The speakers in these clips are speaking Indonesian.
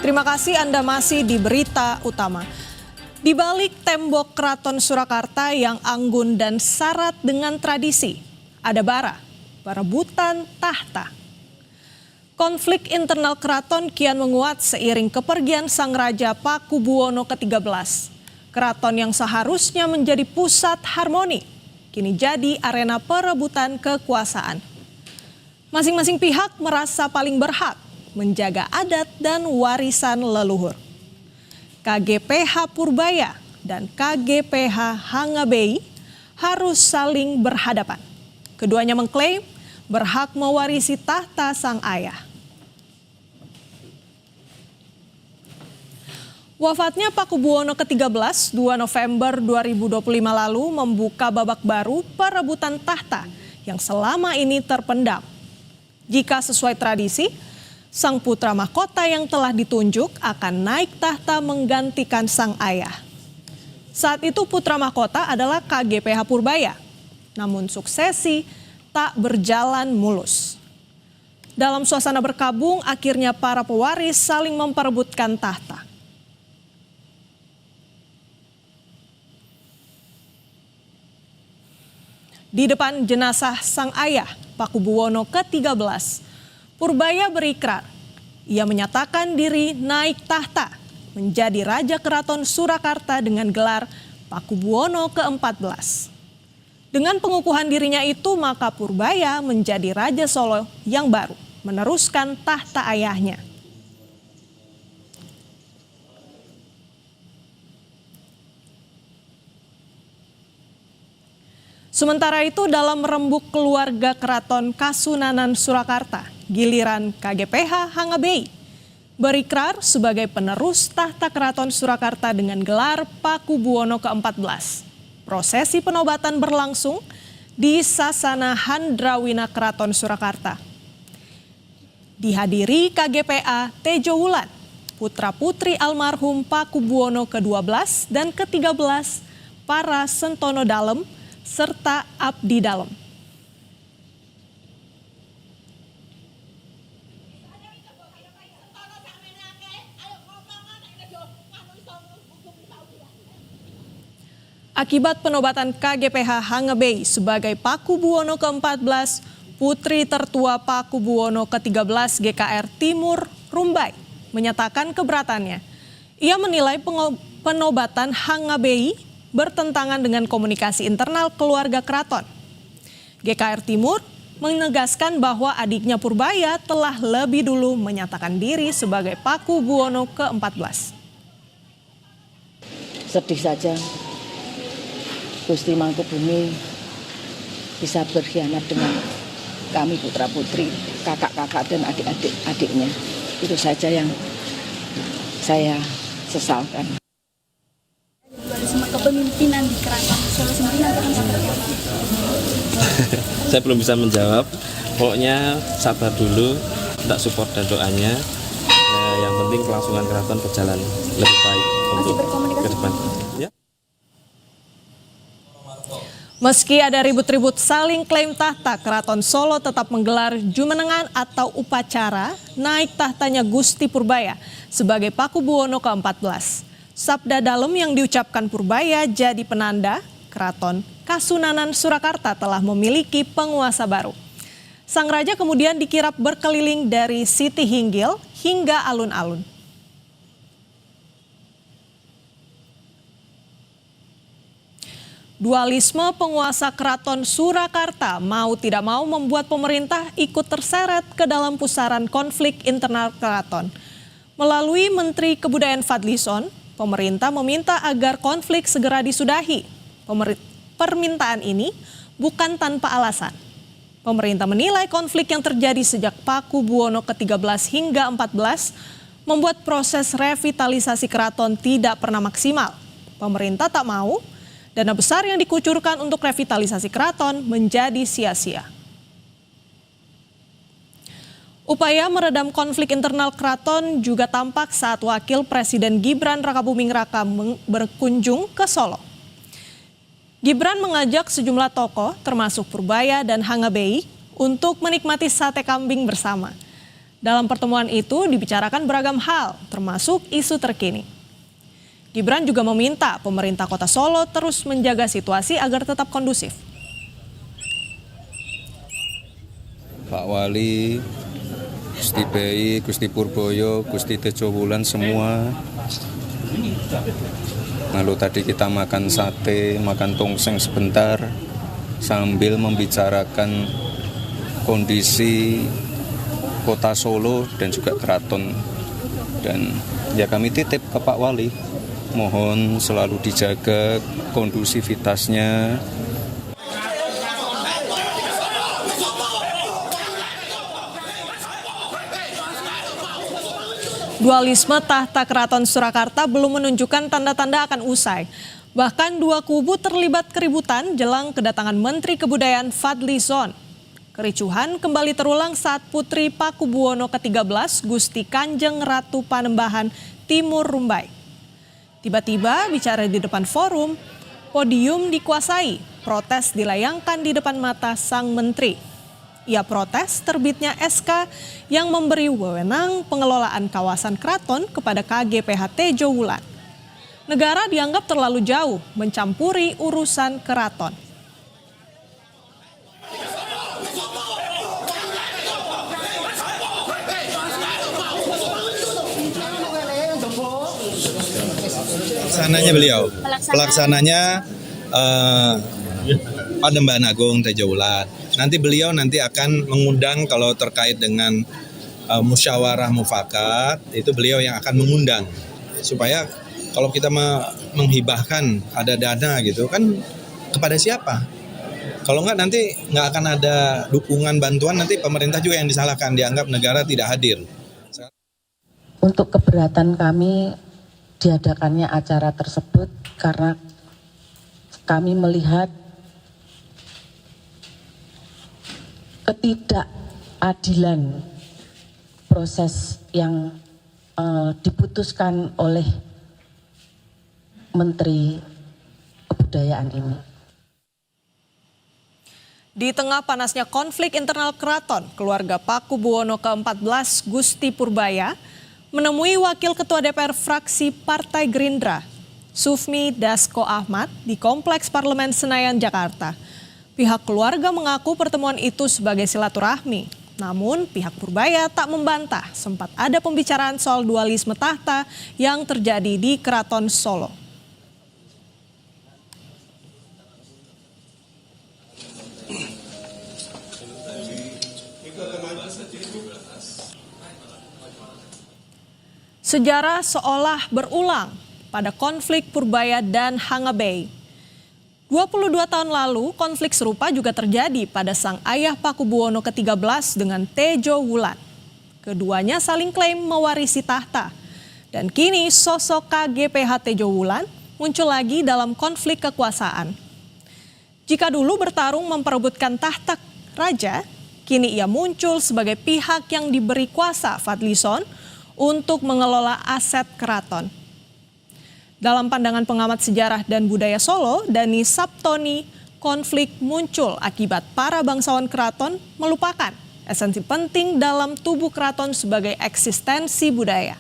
Terima kasih Anda masih di Berita Utama. Di balik tembok Keraton Surakarta yang anggun dan syarat dengan tradisi, ada bara, perebutan tahta. Konflik internal keraton kian menguat seiring kepergian Sang Raja Pakubuwono ke-13. Keraton yang seharusnya menjadi pusat harmoni, kini jadi arena perebutan kekuasaan. Masing-masing pihak merasa paling berhak menjaga adat dan warisan leluhur. KGPH Purbaya dan KGPH Hangabei harus saling berhadapan. Keduanya mengklaim berhak mewarisi tahta sang ayah. Wafatnya Pakubuwono ke-13 2 November 2025 lalu membuka babak baru perebutan tahta yang selama ini terpendam. Jika sesuai tradisi, sang putra mahkota yang telah ditunjuk akan naik tahta menggantikan sang ayah. Saat itu putra mahkota adalah KGPH Purbaya, namun suksesi tak berjalan mulus. Dalam suasana berkabung, akhirnya para pewaris saling memperebutkan tahta. Di depan jenazah sang ayah, Pakubuwono ke-13, Purbaya berikrar. Ia menyatakan diri naik tahta menjadi Raja Keraton Surakarta dengan gelar Pakubuwono ke-14. Dengan pengukuhan dirinya itu, maka Purbaya menjadi Raja Solo yang baru, meneruskan tahta ayahnya. Sementara itu dalam rembuk keluarga Keraton Kasunanan Surakarta, giliran KGPH Hangabei berikrar sebagai penerus tahta Keraton Surakarta dengan gelar Pakubuwono ke-14. Prosesi penobatan berlangsung di Sasana Handrawina Keraton Surakarta. Dihadiri KGPA Tejo Wulan, putra-putri almarhum Pakubuwono ke-12 dan ke-13, para Sentono Dalem, serta abdi dalem. Akibat penobatan KGPH Hangabei sebagai Pakubuwono ke-14, putri tertua Pakubuwono ke-13 GKR Timur Rumbai menyatakan keberatannya. Ia menilai penobatan Hangabei bertentangan dengan komunikasi internal keluarga keraton. GKR Timur menegaskan bahwa adiknya Purbaya telah lebih dulu menyatakan diri sebagai Pakubuwono ke-14. Sedih saja Gusti Mangkubumi bisa berkhianat dengan kami putra-putri, kakak-kakak dan adik-adiknya. Itu saja yang saya sesalkan. Kepemimpinan di Keraton Solo sendiri nanti seperti apa? Saya belum bisa menjawab. Pokoknya sabar dulu, tak support dan doanya. Yang penting kelangsungan keraton berjalan lebih baik untuk ke depan. Ya. Meski ada ribut-ribut saling klaim tahta, Keraton Solo tetap menggelar jumenengan atau upacara naik tahtanya Gusti Purbaya sebagai Pakubuwono ke-14. Sabda dalem yang diucapkan Purbaya jadi penanda Keraton Kasunanan Surakarta telah memiliki penguasa baru. Sang raja kemudian dikirap berkeliling dari Siti Hinggil hingga alun-alun. Dualisme penguasa Keraton Surakarta mau tidak mau membuat pemerintah ikut terseret ke dalam pusaran konflik internal keraton. Melalui Menteri Kebudayaan Fadlizon, pemerintah meminta agar konflik segera disudahi. Permintaan ini bukan tanpa alasan. Pemerintah menilai konflik yang terjadi sejak Pakubuwono ke-13 hingga 14 membuat proses revitalisasi keraton tidak pernah maksimal. Pemerintah tak mau dana besar yang dikucurkan untuk revitalisasi keraton menjadi sia-sia. Upaya meredam konflik internal keraton juga tampak saat Wakil Presiden Gibran Rakabuming Raka berkunjung ke Solo. Gibran mengajak sejumlah tokoh termasuk Purbaya dan Hangabei untuk menikmati sate kambing bersama. Dalam pertemuan itu dibicarakan beragam hal, termasuk isu terkini. Gibran juga meminta pemerintah Kota Solo terus menjaga situasi agar tetap kondusif. Pak Wali, Gusti Bei, Gusti Purboyo, Gusti Tejo Wulan semua. Lalu tadi kita makan sate, makan tongseng sebentar sambil membicarakan kondisi Kota Solo dan juga keraton. Dan ya kami titip ke Pak Wali, mohon selalu dijaga kondusivitasnya. Dualisme tahta Keraton Surakarta belum menunjukkan tanda-tanda akan usai. Bahkan dua kubu terlibat keributan jelang kedatangan Menteri Kebudayaan Fadly Zon. Kericuhan kembali terulang saat Putri Pakubuwono ke-13 Gusti Kanjeng Ratu Panembahan Timur Rumbai. Tiba-tiba bicara di depan forum, podium dikuasai, protes dilayangkan di depan mata sang menteri. Ia protes terbitnya SK yang memberi wewenang pengelolaan kawasan keraton kepada KGPH Tejo Wulan. Negara dianggap terlalu jauh mencampuri urusan keraton. Pelaksananya beliau, pelaksananya Panembahan Agung Tejo Wulan. Nanti beliau akan mengundang kalau terkait dengan musyawarah mufakat, itu beliau yang akan mengundang. Supaya kalau kita menghibahkan ada dana gitu kan kepada siapa? Kalau enggak nanti nggak akan ada dukungan bantuan, nanti pemerintah juga yang disalahkan, dianggap negara tidak hadir. Untuk keberatan kami diadakannya acara tersebut karena kami melihat ketidakadilan proses yang diputuskan oleh Menteri Kebudayaan ini. Di tengah panasnya konflik internal keraton, keluarga Pakubuwono ke-14 Gusti Purbaya menemui Wakil Ketua DPR fraksi Partai Gerindra, Sufmi Dasko Ahmad, di Kompleks Parlemen Senayan, Jakarta. Pihak keluarga mengaku pertemuan itu sebagai silaturahmi. Namun pihak Purbaya tak membantah sempat ada pembicaraan soal dualisme tahta yang terjadi di Keraton Solo. Sejarah seolah berulang pada konflik Purbaya dan Hangabei. 22 tahun lalu, konflik serupa juga terjadi pada sang ayah Pakubuwono ke-13 dengan Tejo Wulan. Keduanya saling klaim mewarisi tahta. Dan kini sosok KGPH Tejo Wulan muncul lagi dalam konflik kekuasaan. Jika dulu bertarung memperebutkan tahta raja, kini ia muncul sebagai pihak yang diberi kuasa Fadly Zon untuk mengelola aset keraton. Dalam pandangan pengamat sejarah dan budaya Solo, Dani Saptoni, konflik muncul akibat para bangsawan keraton melupakan esensi penting dalam tubuh keraton sebagai eksistensi budaya.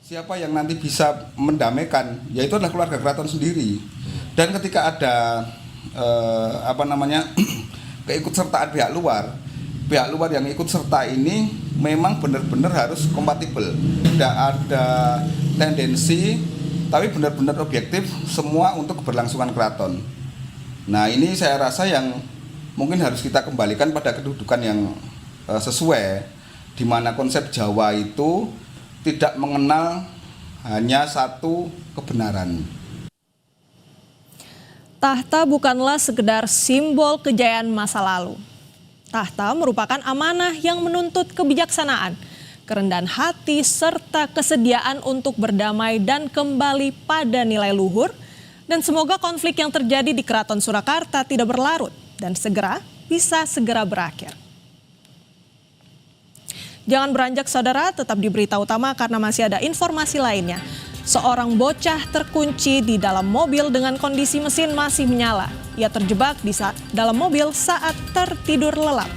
Siapa yang nanti bisa mendamaikan, yaitu adalah keluarga keraton sendiri. Dan ketika ada keikutsertaan pihak luar yang ikut serta ini memang benar-benar harus kompatibel. Tidak ada tendensi, tapi benar-benar objektif semua untuk keberlangsungan keraton. Nah, ini saya rasa yang mungkin harus kita kembalikan pada kedudukan yang sesuai, di mana konsep Jawa itu tidak mengenal hanya satu kebenaran. Tahta bukanlah sekedar simbol kejayaan masa lalu. Tahta merupakan amanah yang menuntut kebijaksanaan, kerendahan hati, serta kesediaan untuk berdamai dan kembali pada nilai luhur. Dan semoga konflik yang terjadi di Keraton Surakarta tidak berlarut dan bisa segera berakhir. Jangan beranjak saudara, tetap di Berita Utama karena masih ada informasi lainnya. Seorang bocah terkunci di dalam mobil dengan kondisi mesin masih menyala. Ia terjebak di dalam mobil saat tertidur lelap.